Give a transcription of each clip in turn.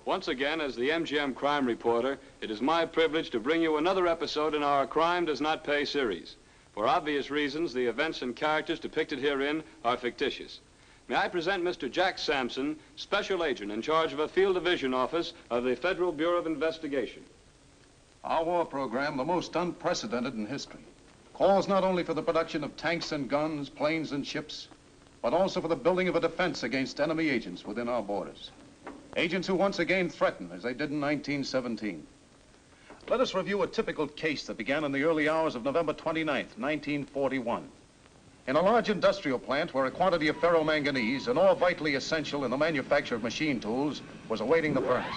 Once again, as the MGM crime reporter, it is my privilege to bring you another episode in our Crime Does Not Pay series. For obvious reasons, the events and characters depicted herein are fictitious. May I present Mr. Jack Sampson, Special Agent in charge of a Field Division Office of the Federal Bureau of Investigation. Our war program, the most unprecedented in history, calls not only for the production of tanks and guns, planes and ships, but also for the building of a defense against enemy agents within our borders. Agents who once again threaten, as they did in 1917. Let us review a typical case that began in the early hours of November 29th, 1941. In a large industrial plant where a quantity of ferromanganese, an ore vitally essential in the manufacture of machine tools, was awaiting the furnace.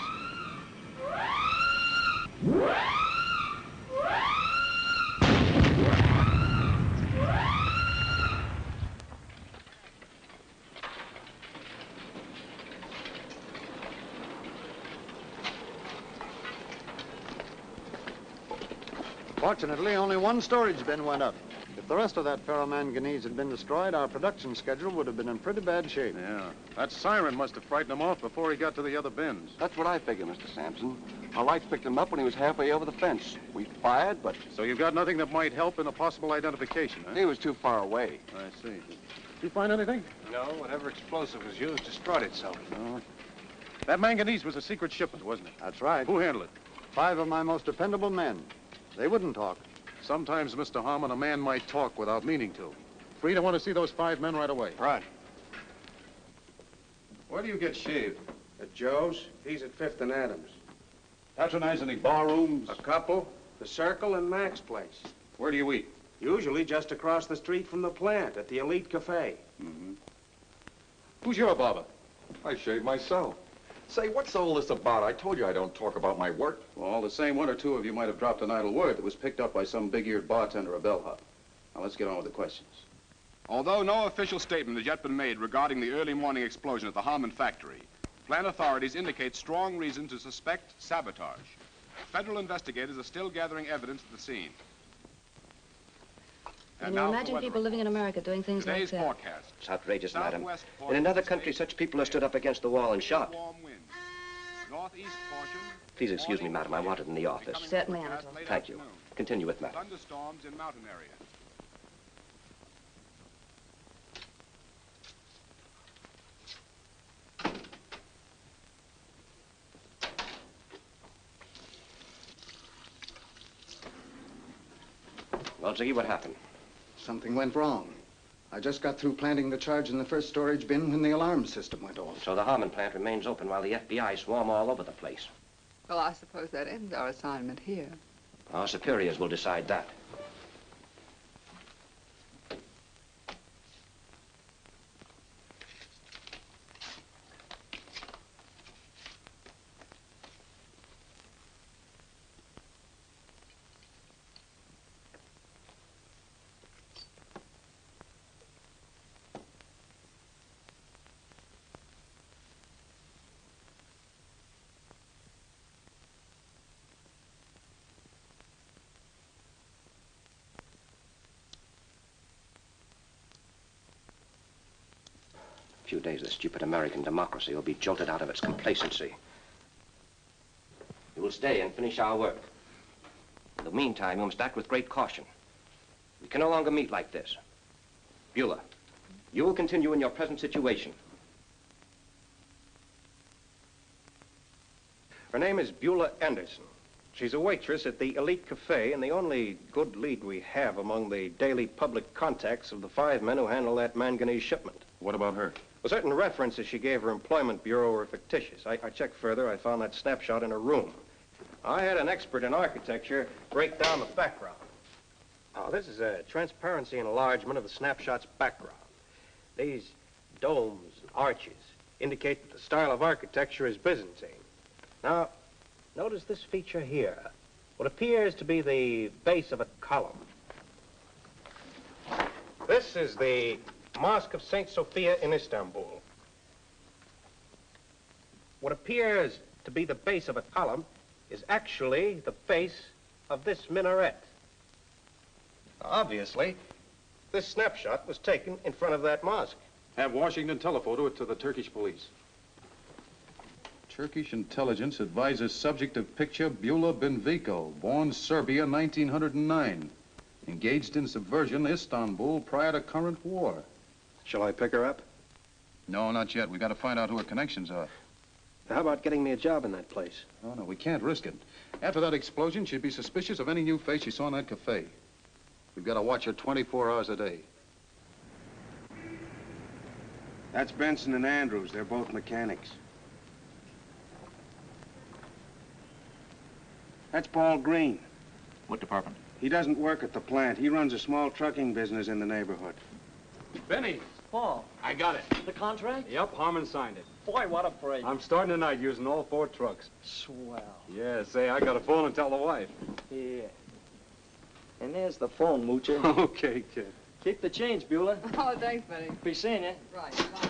Fortunately, only one storage bin went up. If the rest of that ferromanganese had been destroyed, our production schedule would have been in pretty bad shape. Yeah, that siren must have frightened him off before he got to the other bins. That's what I figured, Mr. Sampson. Our lights picked him up when he was halfway over the fence. We fired, but... So you've got nothing that might help in a possible identification, huh? He was too far away. I see. Did you find anything? No, whatever explosive was used destroyed itself. No. That manganese was a secret shipment, wasn't it? That's right. Who handled it? 5 of my most dependable men. They wouldn't talk. Sometimes, Mr. Harmon, a man might talk without meaning to. Fried, I want to see those 5 men right away. Right. Where do you get shaved? At Joe's, he's at 5th and Adams. Patronize any bar rooms? A couple, the Circle and Mac's place. Where do you eat? Usually just across the street from the plant at the Elite Cafe. Mm-hmm. Who's your barber? I shave myself. Say, what's all this about? I told you I don't talk about my work. Well, all the same, 1 or 2 of you might have dropped an idle word that was picked up by some big-eared bartender or bellhop. Now, let's get on with the questions. Although no official statement has yet been made regarding the early morning explosion at the Harmon factory, plant authorities indicate strong reason to suspect sabotage. Federal investigators are still gathering evidence at the scene. Can you imagine people living in America doing things like that? Today's forecast. It's outrageous, madam. Southwest In another portion country, such people are stood up against the wall and shot. warm winds. Northeast portion. Please excuse me, madam. I wanted in the office. Certainly, Anatole. Thank you. Continue with matter. Thunderstorms in mountain area. Well, Ziggy, what happened? Something went wrong. I just got through planting the charge in the first storage bin when the alarm system went off. So the Harmon plant remains open while the FBI swarm all over the place. Well, I suppose that ends our assignment here. Our superiors will decide that. In a few days, the stupid American democracy will be jolted out of its complacency. You will stay and finish our work. In the meantime, you must act with great caution. We can no longer meet like this. Beulah, you will continue in your present situation. Her name is Beulah Anderson. She's a waitress at the Elite Cafe and the only good lead we have among the daily public contacts of the 5 men who handle that manganese shipment. What about her? Well, certain references she gave her employment bureau were fictitious. I checked further. I found that snapshot in her room. I had an expert in architecture break down the background. Now, this is a transparency enlargement of the snapshot's background. These domes and arches indicate that the style of architecture is Byzantine. Now, notice this feature here. What appears to be the base of a column. This is the Mosque of St. Sophia in Istanbul. What appears to be the base of a column is actually the base of this minaret. Obviously, this snapshot was taken in front of that mosque. Have Washington telephoto it to the Turkish police. Turkish intelligence advises subject of picture Bula Benvico, born Serbia, 1909. Engaged in subversion, Istanbul, prior to current war. Shall I pick her up? No, not yet. We got to find out who her connections are. How about getting me a job in that place? Oh, no, we can't risk it. After that explosion, she'd be suspicious of any new face she saw in that cafe. We've got to watch her 24 hours a day. That's Benson and Andrews. They're both mechanics. That's Paul Green. What department? He doesn't work at the plant. He runs a small trucking business in the neighborhood. Benny, Paul, I got it. the contract? Yep, Harmon signed it. Boy, what a break. I'm starting tonight using all 4 trucks. Swell. Yeah, say, I got to phone and tell the wife. Yeah. And there's the phone, Moocher. Okay, kid. Keep the change, Beulah. Oh, thanks, buddy. Be seeing you. Right. Bye.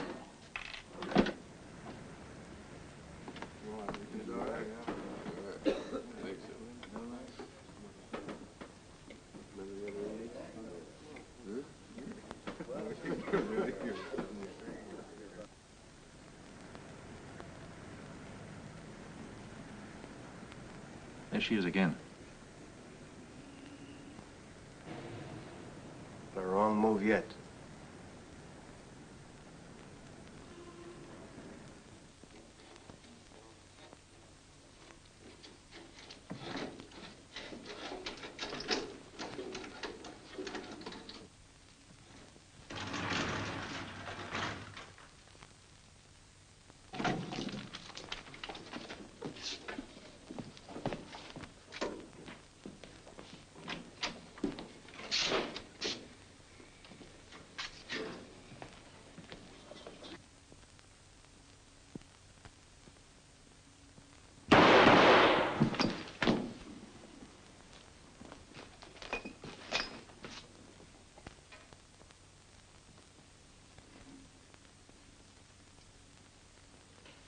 There she is again. The wrong move yet.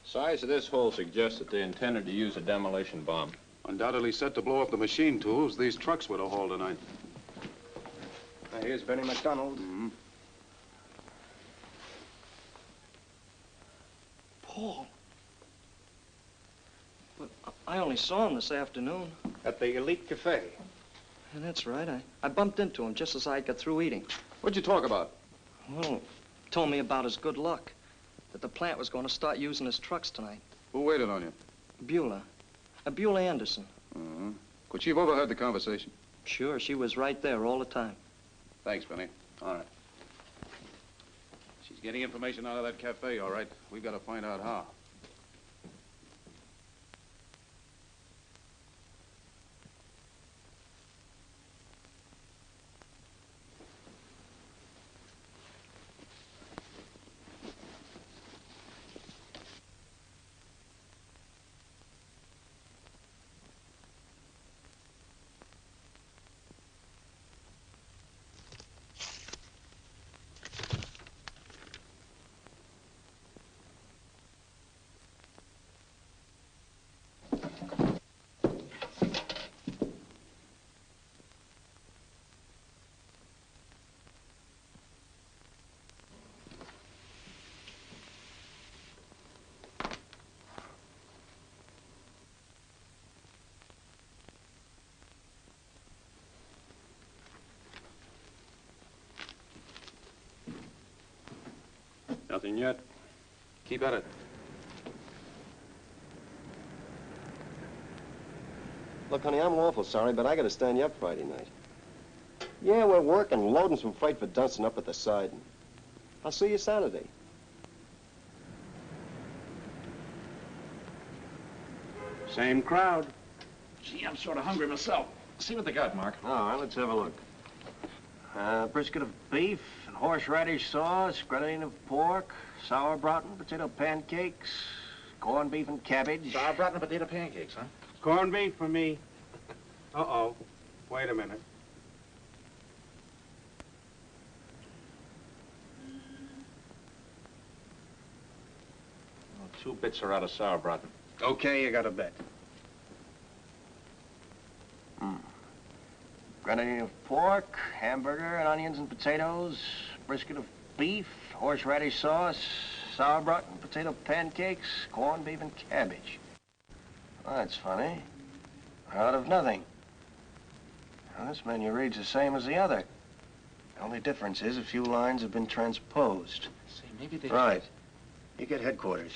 Size of this hole suggests that they intended to use a demolition bomb. Undoubtedly set to blow up the machine tools these trucks would have hauled tonight. Now, here's Benny McDonald. Paul. But I only saw him this afternoon. At the Elite Cafe. And that's right. I bumped into him just as I got through eating. What'd you talk about? Well, told me about his good luck. That the plant was going to start using his trucks tonight. Who waited on you? Beulah. Beulah Anderson. Could she have overheard the conversation? Sure, she was right there all the time. Thanks, Benny. All right. She's getting information out of that cafe, all right. We've got to find out how. Nothing yet. Keep at it. Look, honey, I'm awful sorry, but I gotta stand you up Friday night. Yeah, we're working, loading some freight for Dunston up at the siding. I'll see you Saturday. Same crowd. Gee, I'm sort of hungry myself. See what they got, Mark. All right, let's have a look. Brisket of beef and horseradish sauce, grenadine of pork, sauerbraten, potato pancakes, corned beef and cabbage. Sauerbraten and potato pancakes, huh? Corned beef for me. Uh-oh. Wait a minute. Well, 2 bits are out of sauerbraten. Okay, you got a bet. Grenadine of pork, hamburger and onions and potatoes, brisket of beef, horseradish sauce, sauerbraten, potato pancakes, corned beef, and cabbage. Oh, that's funny. Out of nothing. Now, this menu reads the same as the other. The only difference is a few lines have been transposed. Say, maybe they... Right. You get headquarters.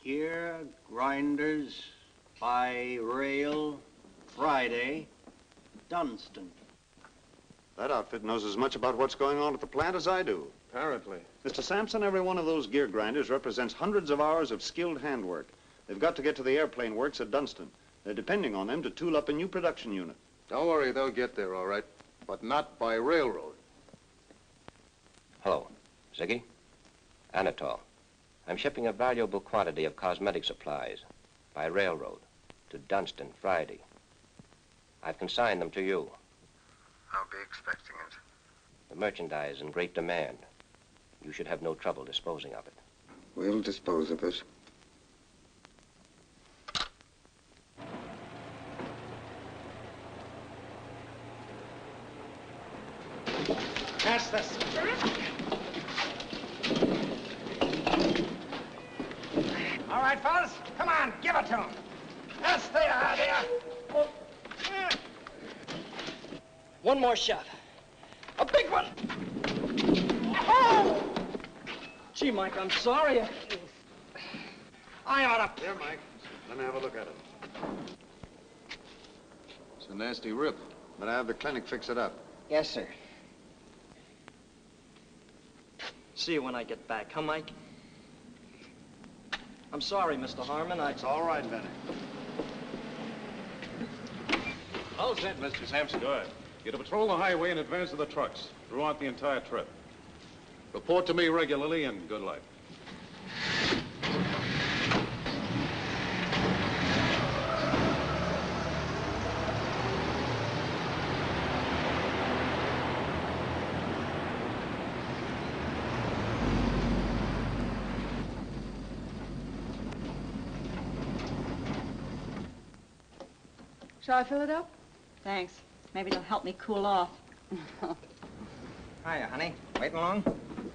Gear grinders by rail Friday, Dunston. That outfit knows as much about what's going on at the plant as I do. Apparently. Mr. Sampson, every one of those gear grinders represents hundreds of hours of skilled handwork. They've got to get to the airplane works at Dunston. They're depending on them to tool up a new production unit. Don't worry, they'll get there, all right. But not by railroad. Hello. Ziggy? Anatol. I'm shipping a valuable quantity of cosmetic supplies by railroad to Dunston Friday. I've consigned them to you. I'll be expecting it. The merchandise is in great demand. You should have no trouble disposing of it. We'll dispose of it. Pass this. All right, fellas, come on, give it to him. That's the idea. One more shot. A big one. Oh! Gee, Mike, I'm sorry. I ought to... Here, Mike. Let me have a look at it. It's a nasty rip. But I have the clinic fix it up. Yes, sir. See you when I get back, huh, Mike? I'm sorry, Mr. Harmon. It's all right, Benny. All set, Mr. Sampson. Good. You're to patrol the highway in advance of the trucks throughout the entire trip. Report to me regularly, and good luck. Shall I fill it up? Thanks. Maybe it'll help me cool off. Hiya, honey. Waiting long?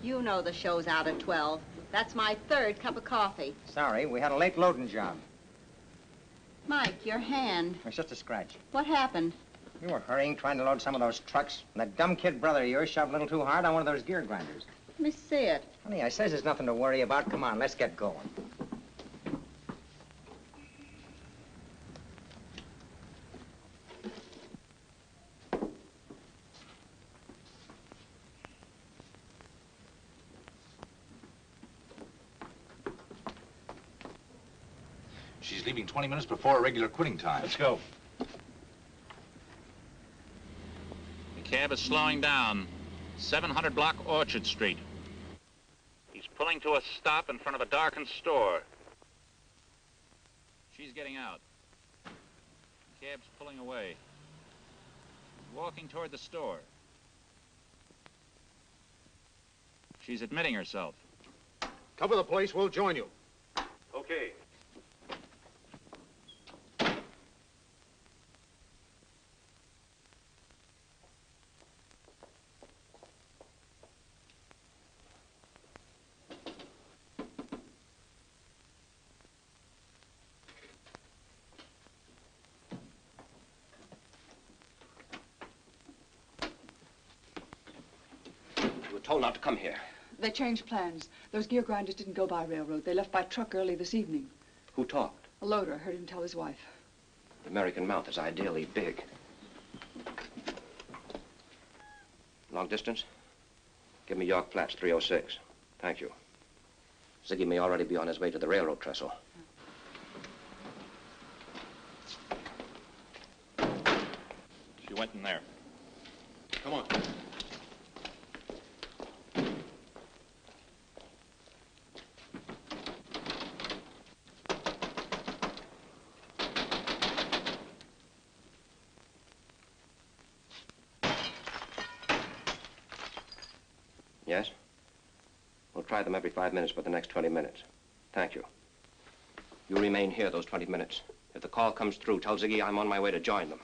You know the show's out at 12. That's my third cup of coffee. Sorry, we had a late loading job. Mike, your hand. It's just a scratch. What happened? You were hurrying, trying to load some of those trucks, and that dumb kid brother of yours shoved a little too hard on one of those gear grinders. Let me see it. Honey, I says there's nothing to worry about. Come on, let's get going. She's leaving 20 minutes before her regular quitting time. Let's go. The cab is slowing down. 700 block Orchard Street. He's pulling to a stop in front of a darkened store. She's getting out. The cab's pulling away. Walking toward the store. She's admitting herself. Cover the place, we'll join you. Okay. Told not to come here. They changed plans. Those gear grinders didn't go by railroad. They left by truck early this evening. Who talked? A loader. I heard him tell his wife. The American mouth is ideally big. Long distance? Give me York Flats, 306. Thank you. Ziggy may already be on his way to the railroad trestle. She went in there. Come on. Yes? We'll try them every 5 minutes for the next 20 minutes. Thank you. You remain here those 20 minutes. If the call comes through, tell Ziggy I'm on my way to join them.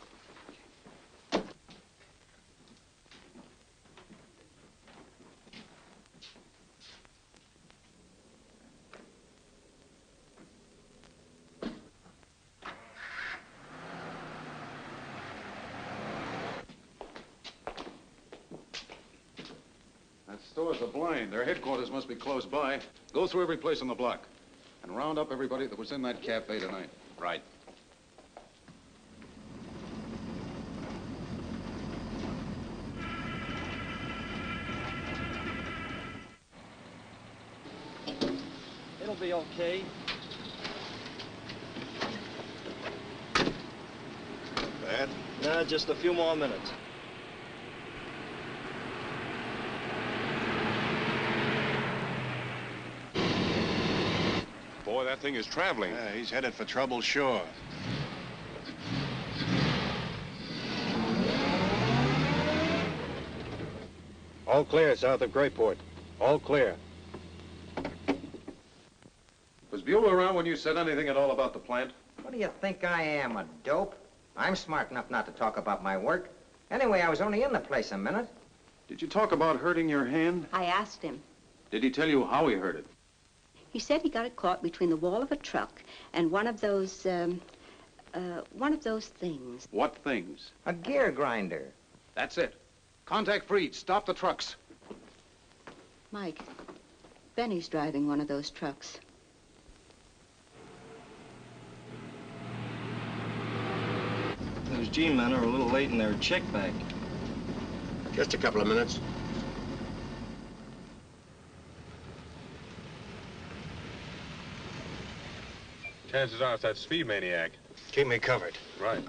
That store's a blind. Their headquarters must be close by. Go through every place on the block and round up everybody that was in that cafe tonight. Right. It'll be okay. Bad? Nah, just a few more minutes. Boy, that thing is traveling. Yeah, he's headed for trouble, sure. All clear south of Grayport. All clear. Was Buell around when you said anything at all about the plant? What do you think I am, a dope? I'm smart enough not to talk about my work. Anyway, I was only in the place a minute. Did you talk about hurting your hand? I asked him. Did he tell you how he hurt it? He said he got it caught between the wall of a truck and one of those things. What things? A gear grinder. That's it. Contact Freed. Stop the trucks. Mike, Benny's driving one of those trucks. Those G-men are a little late in their check bag. Just a couple of minutes. Chances are it's that speed maniac. Keep me covered. Right.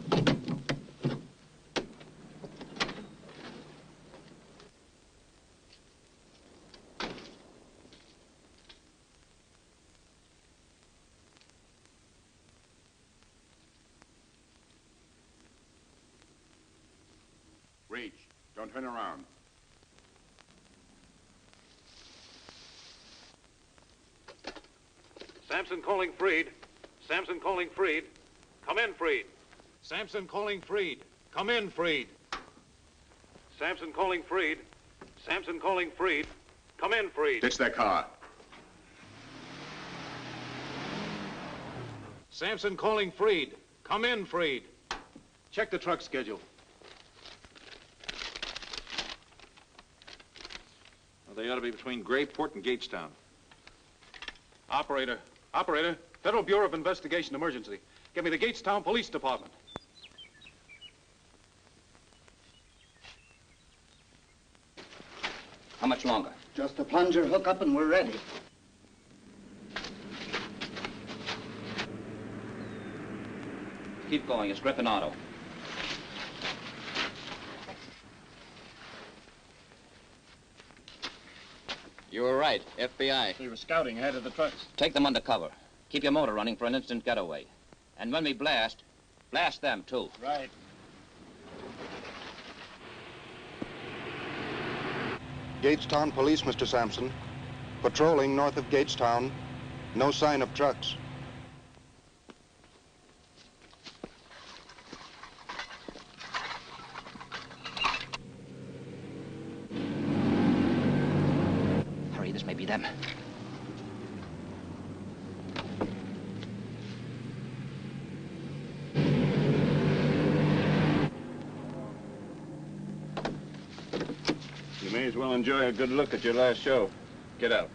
Reach. Don't turn around. Sampson calling Freed. Sampson calling Freed. Come in, Freed. Sampson calling Freed. Come in, Freed. Sampson calling Freed. Sampson calling Freed. Come in, Freed. Ditch that car. Sampson calling Freed. Come in, Freed. Check the truck schedule. Well, they ought to be between Grayport and Gatestown. Operator. Operator. Federal Bureau of Investigation emergency. Get me the Gatestown Police Department. How much longer? Just a plunger hookup and we're ready. Keep going. It's Griffin Auto. You were right. FBI. We were scouting ahead of the trucks. Take them under cover. Keep your motor running for an instant getaway. And when we blast them, too. Right. Gatestown Police, Mr. Sampson. Patrolling north of Gatestown. No sign of trucks. Hurry, this may be them. You may as well enjoy a good look at your last show. Get out.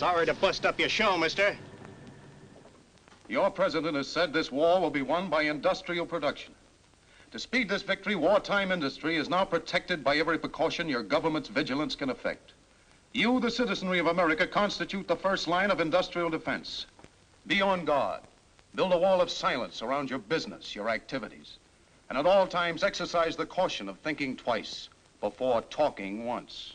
Sorry to bust up your show, mister. Your president has said this war will be won by industrial production. To speed this victory, wartime industry is now protected by every precaution your government's vigilance can effect. You, the citizenry of America, constitute the first line of industrial defense. Be on guard. Build a wall of silence around your business, your activities. And at all times exercise the caution of thinking twice before talking once.